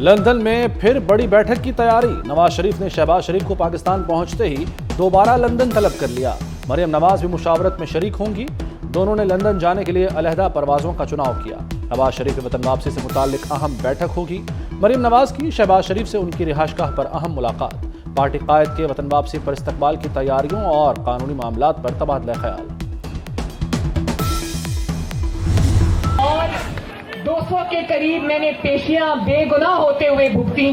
London में फिर बड़ी बैठक की तैयारी। नवाज शरीफ ने शहबाज शरीफ को पाकिस्तान पहुंचते ही दोबारा लंदन तलब कर लिया। मरियम नवाज भी मुशावरत में शरीक होंगी। दोनों ने लंदन जाने के लिए अलहदा परवाजों का चुनाव किया। नवाज शरीफ की वतन वापसी से मुताल्लिक अहम बैठक होगी। मरियम नवाज की शहबाज शरीफ से उनकी रिहाइशगाह पर अहम मुलाकात। पार्टी कायद के वतन वापसी पर इस्तकबाल की तैयारियों और कानूनी मामलात पर तबादला ख्याल। और 200 के करीब मैंने पेशियां बेगुनाह होते हुए भुगती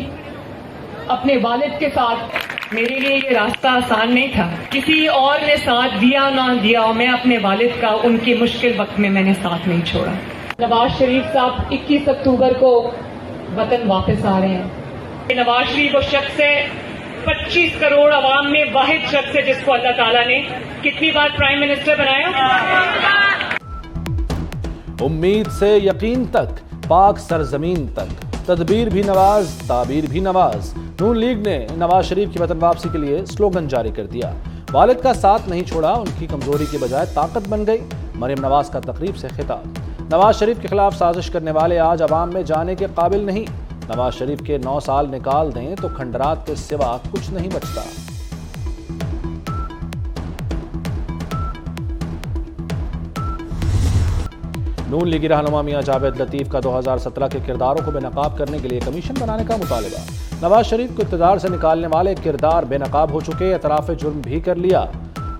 अपने वालिद के साथ। मेरे लिए ये रास्ता आसान नहीं था। किसी और ने साथ दिया ना दिया, और मैं अपने वालिद का उनके मुश्किल वक्त में मैंने साथ नहीं छोड़ा। नवाज शरीफ साहब 21 अक्टूबर को वतन वापस आ रहे हैं। नवाज शरीफ वो शख्स है, 25 करोड़ अवाम में वाहिद शख्स है जिसको अल्लाह ताला ने कितनी बार प्राइम मिनिस्टर बनाया। उम्मीद से यकीन तक, पाक सरजमीन तक, तदबीर भी नवाज, ताबीर भी नवाज। नून लीग ने नवाज शरीफ की वतन वापसी के लिए स्लोगन जारी कर दिया। वालिद का साथ नहीं छोड़ा, उनकी कमजोरी के बजाय ताकत बन गई। मरियम नवाज का तकरीब से खिताब। नवाज शरीफ के खिलाफ साजिश करने वाले आज अवाम में जाने के काबिल नहीं। नवाज शरीफ के 9 साल निकाल दें तो खंडरात के सिवा कुछ नहीं बचता। नून लीगी रहनुमा मियां जावेद लतीफ का 2017 के किरदारों को बेनकाब करने के लिए कमीशन बनाने का मुतालबा। नवाज शरीफ को इक़्तिदार से निकालने वाले किरदार बेनकाब हो चुके, एतराफ़ जुर्म भी कर लिया।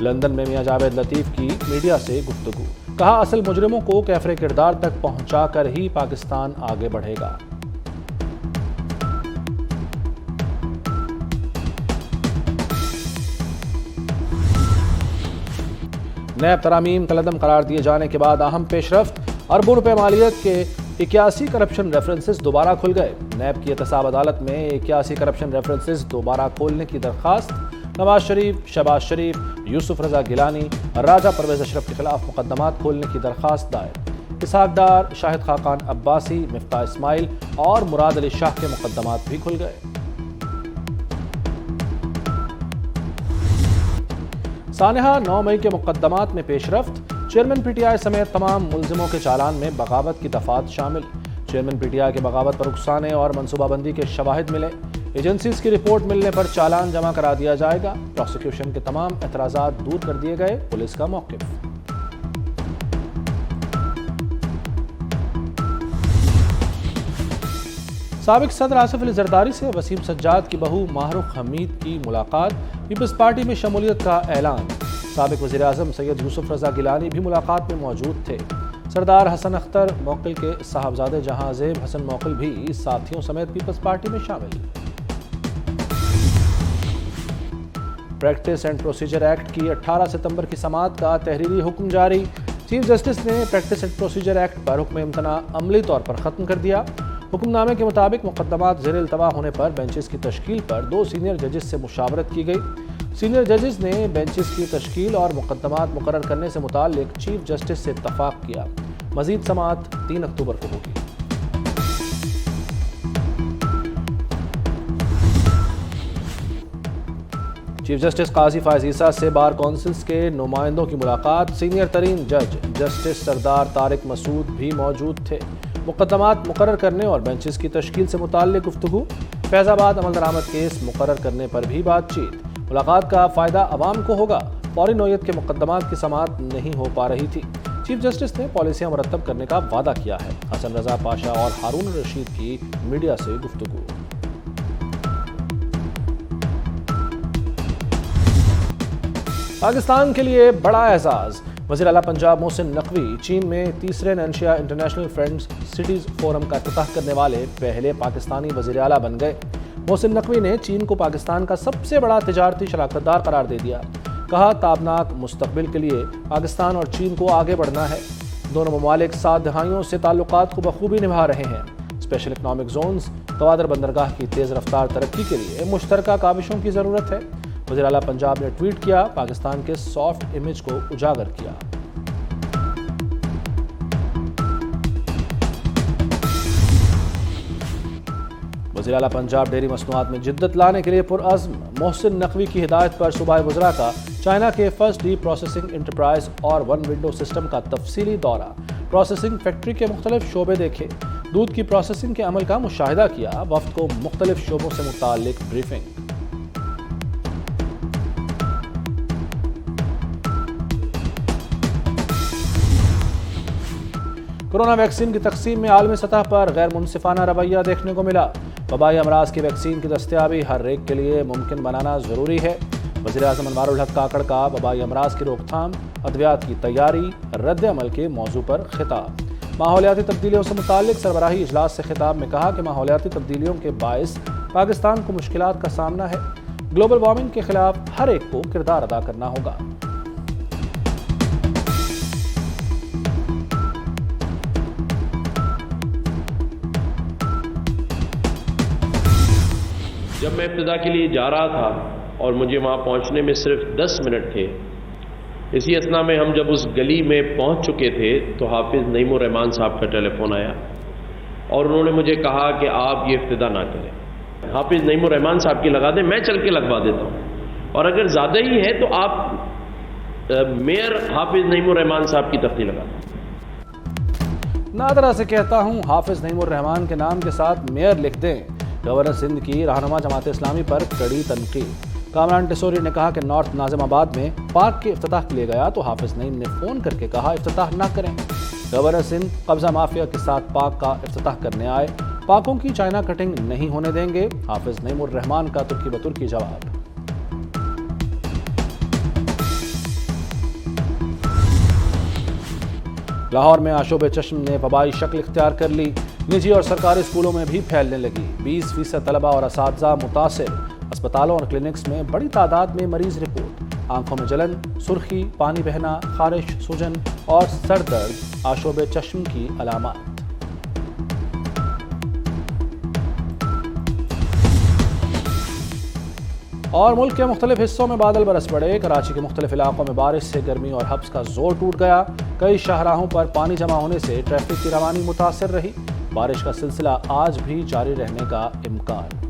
लंदन में मियां जावेद लतीफ की मीडिया से गुफ्तगू। कहा, असल मुजरिमों को कैफरे किरदार तक पहुंचाकर ही पाकिस्तान आगे बढ़ेगा। नैब तरामीम कलदम करार दिए जाने के बाद अहम पेशरफ्त। अरबों रुपए मालियत के 81 करप्शन रेफरेंसेस दोबारा खुल गए। नैब की एहतसाब अदालत में 81 करप्शन रेफरेंसेस दोबारा खोलने की दरखास्त। नवाज शरीफ, शहबाज शरीफ, यूसुफ रजा गिलानी और राजा परवेज अशरफ के खिलाफ मुकदमात खोलने की दरखास्त दायर। इसहाक डार, शाहिद खाकान अब्बासी, मिफ्ताह इस्माइल और मुराद अली शाह के मुकदमात भी खुल गए। सानहा 9 मई के मुकदमात में पेशरफ्त। चेयरमैन पीटीआई समेत तमाम मुलजिमों के चालान में बगावत की दफात शामिल। चेयरमैन पीटीआई के बगावत पर उकसाने और मनसूबाबंदी के शवाहिद मिले। एजेंसीज की रिपोर्ट मिलने पर चालान जमा करा दिया जाएगा। प्रोसिक्यूशन के तमाम एतराजात दूर कर दिए गए, पुलिस का मौक़िफ़। साबिक सदर आसिफ अली जरदारी से वसीम सज्जाद की बहू माहरूख हमीद की मुलाकात। पीपल्स पार्टी में शमूलियत का ऐलान। साबिक वज़ीर आज़म सैयद यूसुफ रजा गिलानी भी मुलाकात में मौजूद थे। सरदार हसन अख्तर मौक़िल के साहबजादे जहांज़ेब हसन मौक़िल भी साथियों समेत पीपल्स पार्टी में शामिल। प्रैक्टिस एंड प्रोसीजर एक्ट की 18 सितंबर की समाअत का तहरीरी हुक्म जारी। चीफ जस्टिस ने प्रैक्टिस एंड प्रोसीजर एक्ट पर हुक्म इम्तना अमली तौर पर ख़त्म कर दिया। हुक्मनामे के मुताबिक मुकदमात ज़ेर इल्तवा होने पर बेंचेस की तश्कील पर 2 सीनियर जजेस से मुशावरत की गई। सीनियर जजेस ने बेंचेस की तश्कील और मुकदमात मुकर्रर करने से मुताल्लिक चीफ जस्टिस से इत्तफाक किया। मज़ीद समाअत 3 अक्टूबर को होगी। चीफ जस्टिस काजी फायज़ ईसा से बार कौंसिल्स के नुमाइंदों की मुलाकात। सीनियर तरीन जज जस्टिस सरदार तारिक मसूद भी मौजूद थे। मुकदमात मुकर्रर करने और बेंचेस की तश्कील से मुताल्लिक गुफ्तगू। फैज़ाबाद अमल दरामद केस मुकर्रर करने पर भी बातचीत। मुलाकात का फ़ायदा अवाम को होगा। फौरी नौयत के मुकदमात की समाअत नहीं हो पा रही थी। चीफ जस्टिस ने पॉलिसियाँ मुरतब करने का वादा किया है। हसन रजा पाशा और हारून रशीद की मीडिया से गुफ्तगू। पाकिस्तान के लिए बड़ा एजाज़। वज़ीर आला पंजाब मोहसिन नकवी चीन में तीसरे नैनशिया इंटरनेशनल फ्रेंड्स सिटीज़ फोरम का इफ्तिताह करने वाले पहले पाकिस्तानी वज़ीर आला बन गए। मोहसिन नकवी ने चीन को पाकिस्तान का सबसे बड़ा तिजारती शराकतदार करार दे दिया। कहा, ताबनाक मुस्तकबिल के लिए पाकिस्तान और चीन को आगे बढ़ना है। दोनों ममालिक 7 दहाइयों से ताल्लुकात को बखूबी निभा रहे हैं। स्पेशल इकनॉमिक जोन्स, गवादर बंदरगाह की तेज़ रफ्तार तरक्की के लिए मुश्तरका काविशों की ज़रूरत है। वज़ीर आला पंजाब ने ट्वीट किया, पाकिस्तान के सॉफ्ट इमेज को उजागर किया। वज़ीर आला पंजाब डेयरी मसनूआत में जिद्दत लाने के लिए पुरअज़्म। मोहसिन नकवी की हिदायत पर सूबाए वज़रा का चाइना के फर्स्ट डीप प्रोसेसिंग इंटरप्राइज और 1 विंडो सिस्टम का तफसीली दौरा। प्रोसेसिंग फैक्ट्री के मुख्तलिफ शोबे देखे। दूध की प्रोसेसिंग के अमल का मुशाहिदा किया। वफ्द को मुख्तलिफ शोबों से मुताल्लिक ब्रीफिंग। कोरोना वैक्सीन की तकसीम में आलमी सतह पर गैर मुनसिफाना रवैया देखने को मिला। वबाई अमराज की वैक्सीन की दस्तयाबी हर एक के लिए मुमकिन बनाना जरूरी है। वज़ीर-ए-आज़म अनवारुल हक काकड़ का वबाई अमराज की रोकथाम, अद्वियात की तैयारी, रद्द अमल के मौजू पर खिताब। माहौलियाती तब्दीलियों से मुताल्लिक सरबराही इजलास से खिताब में कहा कि माहौलियाती तब्दीलियों के बायस पाकिस्तान को मुश्किलात का सामना है। ग्लोबल वार्मिंग के खिलाफ हर एक को किरदार अदा करना होगा। जब मैं इब्तिदा के लिए जा रहा था और मुझे वहाँ पहुँचने में सिर्फ 10 मिनट थे, इसी असना में हम जब उस गली में पहुँच चुके थे तो हाफिज़ नईमुर रहमान साहब का टेलीफोन आया और उन्होंने मुझे कहा कि आप ये इब्तिदा ना करें, हाफिज़ नईमुर रहमान साहब की लगा दें, मैं चल के लगवा देता हूँ, और अगर ज़्यादा ही है तो आप मेयर हाफिज़ नईमुर रहमान साहब की तख्ती लगा दें। नादरा से कहता हूँ हाफिज़ नईमुर रहमान के नाम के साथ मेयर लिख दें। गवर्नर सिंध की रहनुमा जमात इस्लामी पर कड़ी तनकीद। कामरान टिसोरी ने कहा कि नॉर्थ नाजिमाबाद में पार्क के इफ्तिताह के लिए गया तो हाफिज नईम ने फोन करके कहा इफ्तिताह ना करें। गवर्नर सिंध कब्जा माफिया के साथ पार्क का इफ्तिताह करने आए, पार्कों की चाइना कटिंग नहीं होने देंगे। हाफिज नईमुर रहमान का तुर्की बतुर्की जवाब। लाहौर में आशोब चश्म ने वबाई शक्ल इख्तियार कर ली। निजी और सरकारी स्कूलों में भी फैलने लगी। 20% तलबा और असातिज़ा मुतासिर। अस्पतालों और क्लिनिक्स में बड़ी तादाद में मरीज रिपोर्ट। आंखों में जलन, सुर्खी, पानी बहना, खारिश, सूजन और सर दर्द आशोब चश्म की अलामात। और मुल्क के मुख्तलिफ हिस्सों में बादल बरस पड़े। कराची के मुख्तलिफ इलाकों में बारिश से गर्मी और हब्स का जोर टूट गया। कई शाहराहों पर पानी जमा होने से ट्रैफिक की रवानी मुतासर रही। बारिश का सिलसिला आज भी जारी रहने का इम्कान।